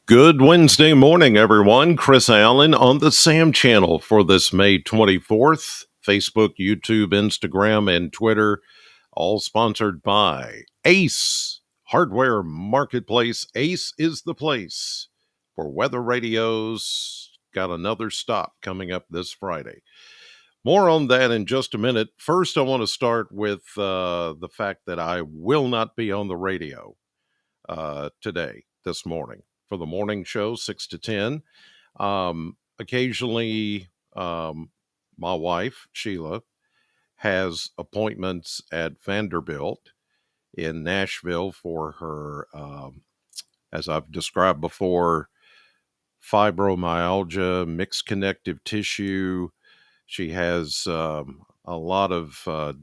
Good Wednesday morning, everyone. Chris Allen on the Sam channel for this May 24th. Facebook, YouTube, Instagram, and Twitter, all sponsored by Ace Hardware Marketplace. Ace is the place for weather radios. Got another stop coming up this Friday. More on that in just a minute. First, I want to start with the fact that I will not be on the radio this morning, for the morning show, 6 to 10. Occasionally, my wife, Sheila, has appointments at Vanderbilt in Nashville for her, as I've described before, fibromyalgia, mixed connective tissue. She has a lot of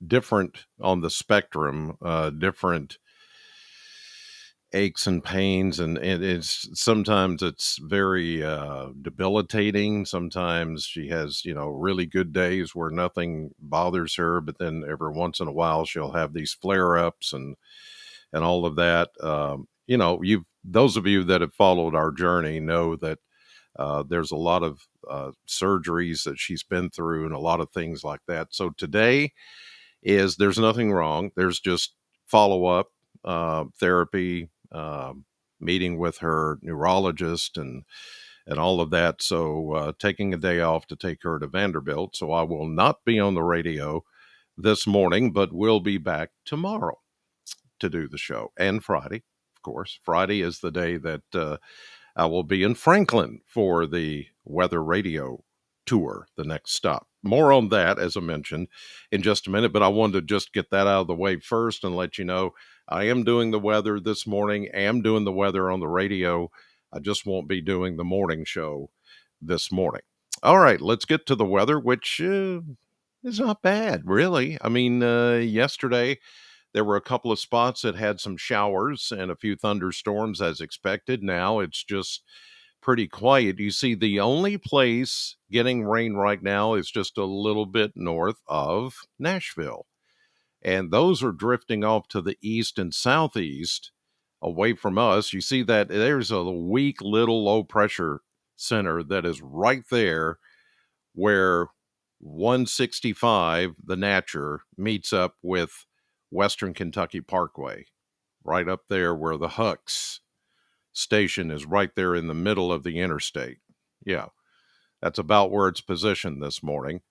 different on the spectrum, different aches and pains, and it's sometimes it's very debilitating. Sometimes she has really good days where nothing bothers her, but then every once in a while she'll have these flare-ups and all of that. You, those of you that have followed our journey know that there's a lot of surgeries that she's been through and a lot of things like that. So today there's nothing wrong. There's just follow-up therapy, meeting with her neurologist and all of that. So taking a day off to take her to Vanderbilt. So I will not be on the radio this morning, but will be back tomorrow to do the show, and Friday, of course. Friday is the day that I will be in Franklin for the weather radio tour, the next stop. More on that, as I mentioned, in just a minute, but I wanted to just get that out of the way first and let you know I am doing the weather this morning, am doing the weather on the radio. I just won't be doing the morning show this morning. All right, let's get to the weather, which is not bad, really. I mean, yesterday, there were a couple of spots that had some showers and a few thunderstorms as expected. Now it's just pretty quiet. You see, the only place getting rain right now is just a little bit north of Nashville. And those are drifting off to the east and southeast away from us. You see that there's a weak little low pressure center that is right there where 165, the Natcher, meets up with Western Kentucky Parkway, right up there where the Hucks station is, right there in the middle of the interstate. Yeah, that's about where it's positioned this morning.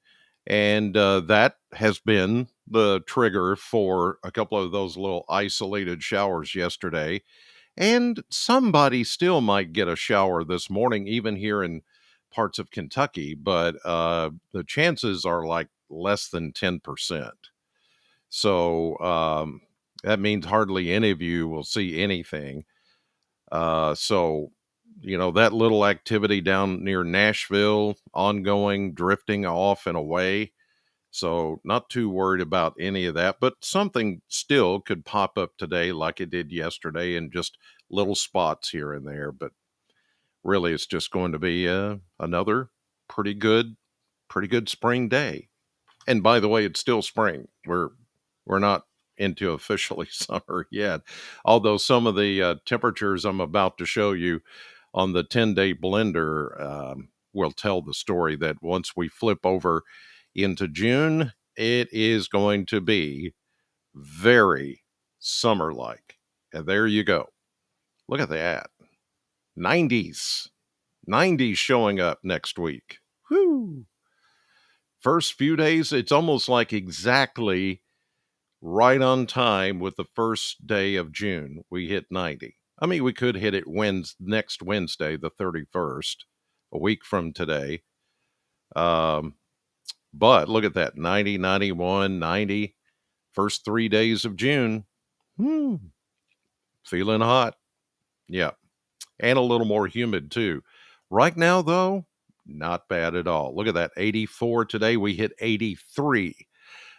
And that has been the trigger for a couple of those little isolated showers yesterday. And somebody still might get a shower this morning, even here in parts of Kentucky, but the chances are like less than 10%. So that means hardly any of you will see anything. So, that little activity down near Nashville, ongoing, drifting off and away. So, not too worried about any of that, but something still could pop up today like it did yesterday in just little spots here and there. But really, it's just going to be another pretty good, pretty good spring day. And by the way, it's still spring. We're not into officially summer yet, although some of the temperatures I'm about to show you on the 10-day blender will tell the story that once we flip over into June, it is going to be very summer-like. And there you go. Look at that. 90s. 90s showing up next week. Whoo! First few days, it's almost like exactly right on time with the first day of June. We hit 90. I mean, we could hit it next Wednesday, the 31st, a week from today. But look at that, 90, 91, 90, first 3 days of June. Feeling hot. Yeah. And a little more humid too. Right now, though, not bad at all. Look at that, 84 today. We hit 83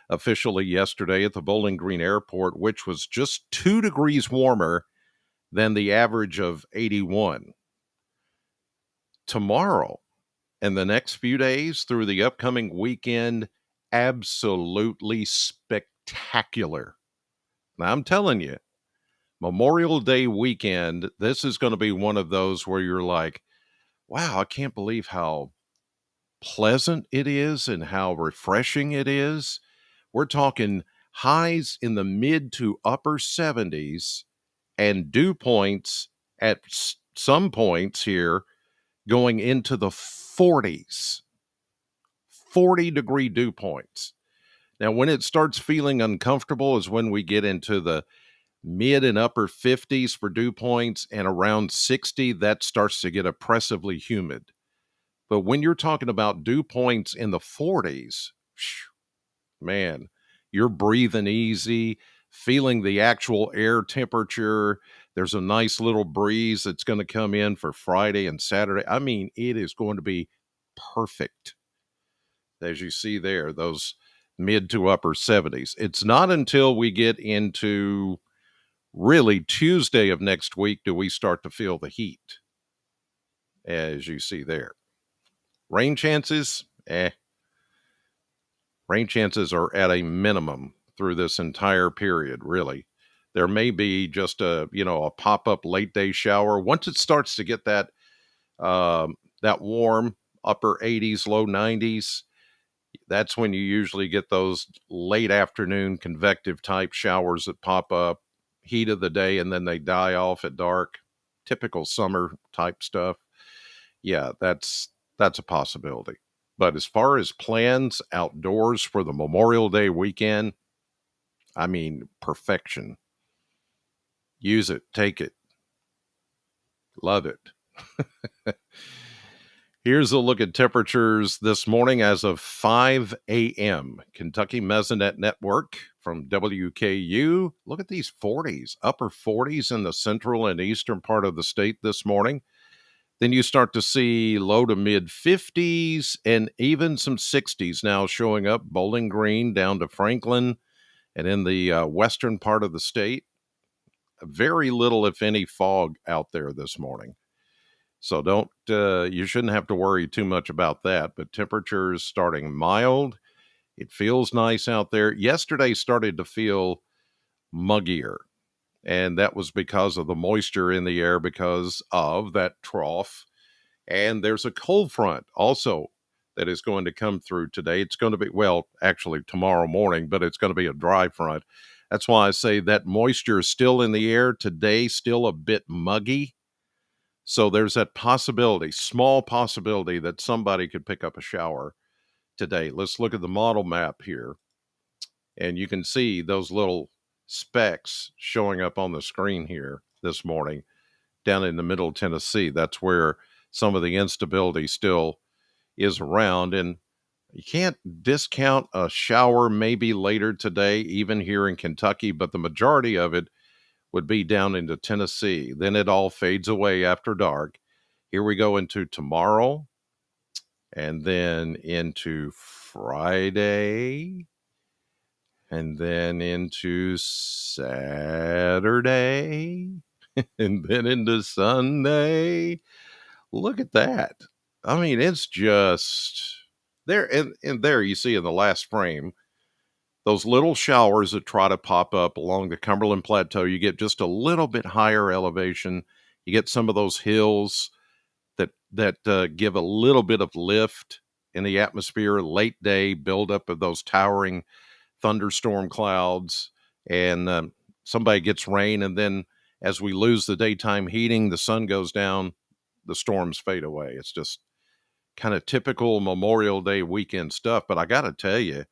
officially yesterday at the Bowling Green Airport, which was just 2 degrees warmer than the average of 81. Tomorrow and the next few days through the upcoming weekend, absolutely spectacular. Now, I'm telling you, Memorial Day weekend, this is going to be one of those where you're like, wow, I can't believe how pleasant it is and how refreshing it is. We're talking highs in the mid to upper 70s and dew points at some points here going into the 40s, 40-degree dew points. Now, when it starts feeling uncomfortable is when we get into the mid and upper 50s for dew points, and around 60, that starts to get oppressively humid. But when you're talking about dew points in the 40s, man, you're breathing easy, feeling the actual air temperature. There's a nice little breeze that's going to come in for Friday and Saturday. I mean, it is going to be perfect. As you see there, those mid to upper 70s. It's not until we get into really Tuesday of next week do we start to feel the heat, as you see there. Rain chances, rain chances are at a minimum through this entire period, really. There may be just a pop-up late day shower. Once it starts to get that warm upper 80s, low 90s, that's when you usually get those late afternoon convective type showers that pop up, heat of the day, and then they die off at dark. Typical summer type stuff. Yeah, that's a possibility. But as far as plans outdoors for the Memorial Day weekend, I mean, perfection. Use it, take it, love it. Here's a look at temperatures this morning as of 5 a.m. Kentucky Mesonet Network from WKU. Look at these 40s, upper 40s in the central and eastern part of the state this morning. Then you start to see low to mid 50s and even some 60s now showing up. Bowling Green down to Franklin and in the western part of the state. Very little, if any, fog out there this morning. So you shouldn't have to worry too much about that. But temperatures starting mild. It feels nice out there. Yesterday started to feel muggier. And that was because of the moisture in the air because of that trough. And there's a cold front also that is going to come through today. It's going to be, well, actually tomorrow morning, but it's going to be a dry front. That's why I say that moisture is still in the air today, still a bit muggy. So there's that possibility, small possibility, that somebody could pick up a shower today. Let's look at the model map here. And you can see those little specks showing up on the screen here this morning down in the middle of Tennessee. That's where some of the instability still is around. And you can't discount a shower maybe later today, even here in Kentucky, but the majority of it would be down into Tennessee. Then it all fades away after dark. Here we go into tomorrow and then into Friday and then into Saturday and then into Sunday. Look at that. I mean, it's just there. And there you see in the last frame, those little showers that try to pop up along the Cumberland Plateau. You get just a little bit higher elevation. You get some of those hills that give a little bit of lift in the atmosphere, late day buildup of those towering thunderstorm clouds, and somebody gets rain, and then as we lose the daytime heating, the sun goes down, the storms fade away. It's just kind of typical Memorial Day weekend stuff. But I got to tell you,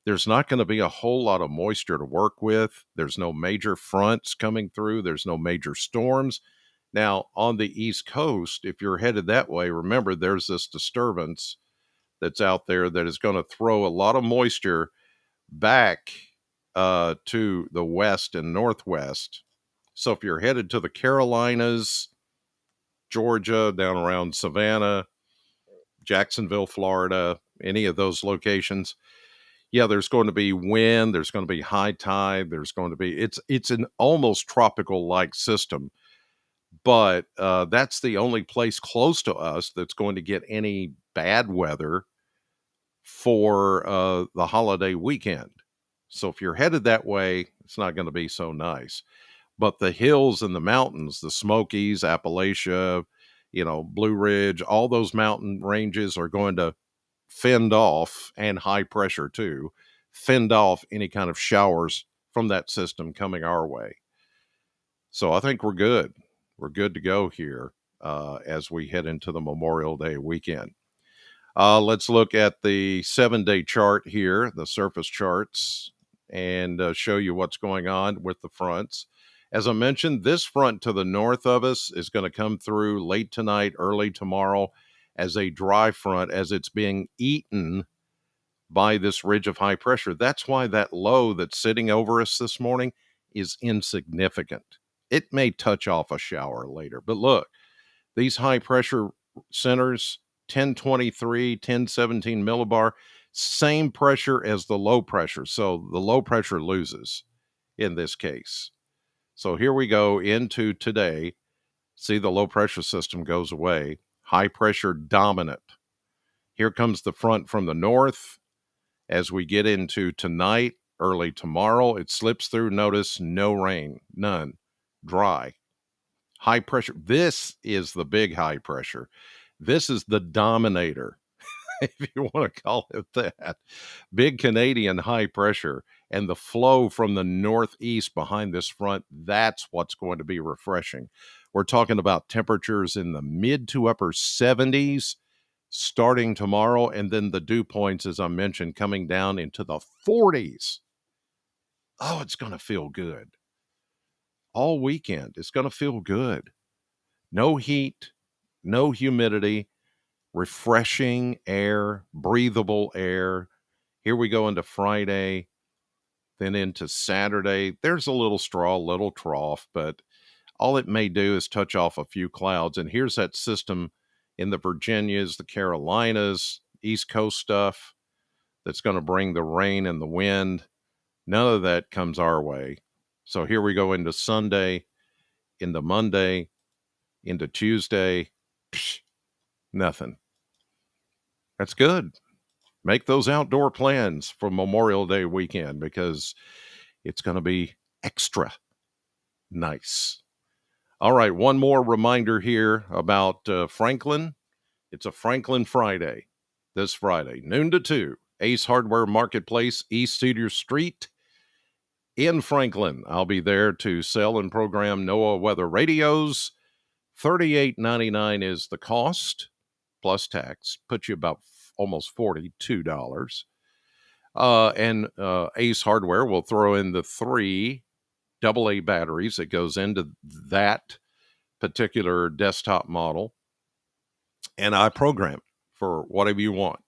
there's not going to be a whole lot of moisture to work with. There's no major fronts coming through. There's no major storms. Now, on the East Coast, if you're headed that way, remember there's this disturbance that's out there that is going to throw a lot of moisture back to the west and northwest. So if you're headed to the Carolinas, Georgia, down around Savannah, Jacksonville, Florida, any of those locations, yeah, there's going to be wind, there's going to be high tide, there's going to be it's an almost tropical like system, but that's the only place close to us that's going to get any bad weather for the holiday weekend. So if you're headed that way, it's not going to be so nice. But the hills and the mountains, the Smokies, Appalachia, Blue Ridge, all those mountain ranges are going to fend off, and high pressure too, fend off any kind of showers from that system coming our way. So I think we're good. We're good to go here as we head into the Memorial Day weekend. Let's look at the 7-day chart here, the surface charts, and show you what's going on with the fronts. As I mentioned, this front to the north of us is going to come through late tonight, early tomorrow as a dry front as it's being eaten by this ridge of high pressure. That's why that low that's sitting over us this morning is insignificant. It may touch off a shower later, but look, these high pressure centers, 1023, 1017 millibar, same pressure as the low pressure. So the low pressure loses in this case. So here we go into today. See, the low pressure system goes away. High pressure dominant. Here comes the front from the north. As we get into tonight, early tomorrow, it slips through. Notice no rain, none, dry. High pressure. This is the big high pressure. This is the dominator, if you want to call it that. Big Canadian high pressure and the flow from the northeast behind this front, that's what's going to be refreshing. We're talking about temperatures in the mid to upper 70s starting tomorrow, and then the dew points, as I mentioned, coming down into the 40s. Oh, it's going to feel good. All weekend, it's going to feel good. No heat, no humidity, refreshing air, breathable air. Here we go into Friday, then into Saturday. There's a little straw, little trough, but all it may do is touch off a few clouds. And here's that system in the Virginias, the Carolinas, East Coast stuff that's going to bring the rain and the wind. None of that comes our way. So here we go into Sunday, into Monday, into Tuesday. Psh, nothing. That's good. Make those outdoor plans for Memorial Day weekend because it's going to be extra nice. All right, one more reminder here about Franklin. It's a Franklin Friday, this Friday, noon to 2, Ace Hardware Marketplace, East Cedar Street in Franklin. I'll be there to sell and program NOAA weather radios. $38.99 is the cost, plus tax, puts you about almost $42. And Ace Hardware will throw in the 3 AA batteries that goes into that particular desktop model. And I program it for whatever you want.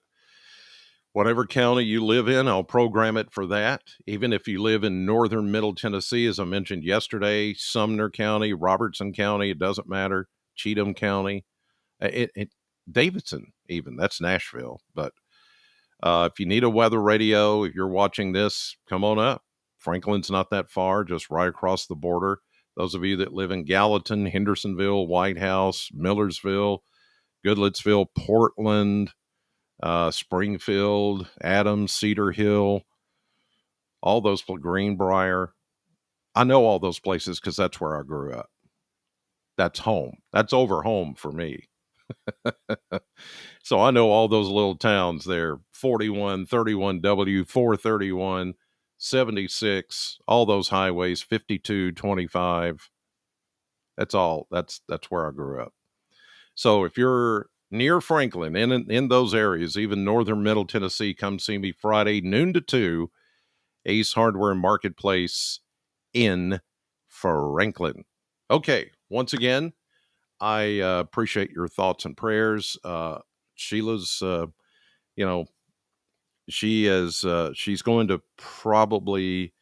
Whatever county you live in, I'll program it for that. Even if you live in northern Middle Tennessee, as I mentioned yesterday, Sumner County, Robertson County, it doesn't matter, Cheatham County, Davidson even, that's Nashville. But if you need a weather radio, if you're watching this, come on up. Franklin's not that far, just right across the border. Those of you that live in Gallatin, Hendersonville, White House, Millersville, Goodlettsville, Portland, Springfield, Adams, Cedar Hill, all those, Greenbrier. I know all those places because that's where I grew up. That's home. That's over home for me. So I know all those little towns there, 41, 31W, 431, 76, all those highways, 52, 25. That's all. That's where I grew up. So if you're near Franklin, in those areas, even northern Middle Tennessee, come see me Friday, noon to 2, Ace Hardware Marketplace in Franklin. Okay, once again, I appreciate your thoughts and prayers. Sheila's, you know, she's going to probably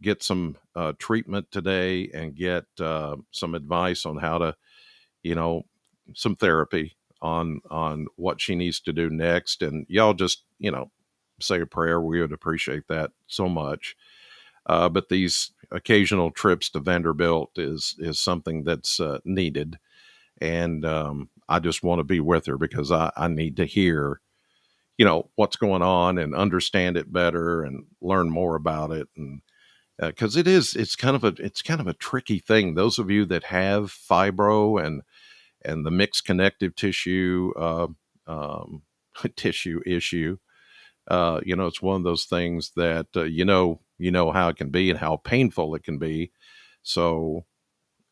get some treatment today and get some advice on how to, some therapy on what she needs to do next. And y'all just, say a prayer. We would appreciate that so much. But these occasional trips to Vanderbilt is something that's needed. And I just want to be with her because I need to hear, what's going on and understand it better and learn more about it. And because it's kind of a tricky thing. Those of you that have fibro and the mixed connective tissue um, tissue issue, it's one of those things that you know how it can be and how painful it can be. So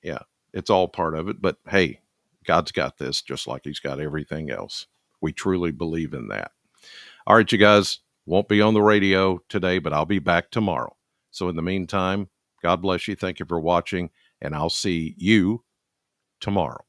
yeah, it's all part of it. But hey, God's got this just like He's got everything else. We truly believe in that. All right, you guys, won't be on the radio today, but I'll be back tomorrow. So in the meantime, God bless you. Thank you for watching, and I'll see you tomorrow.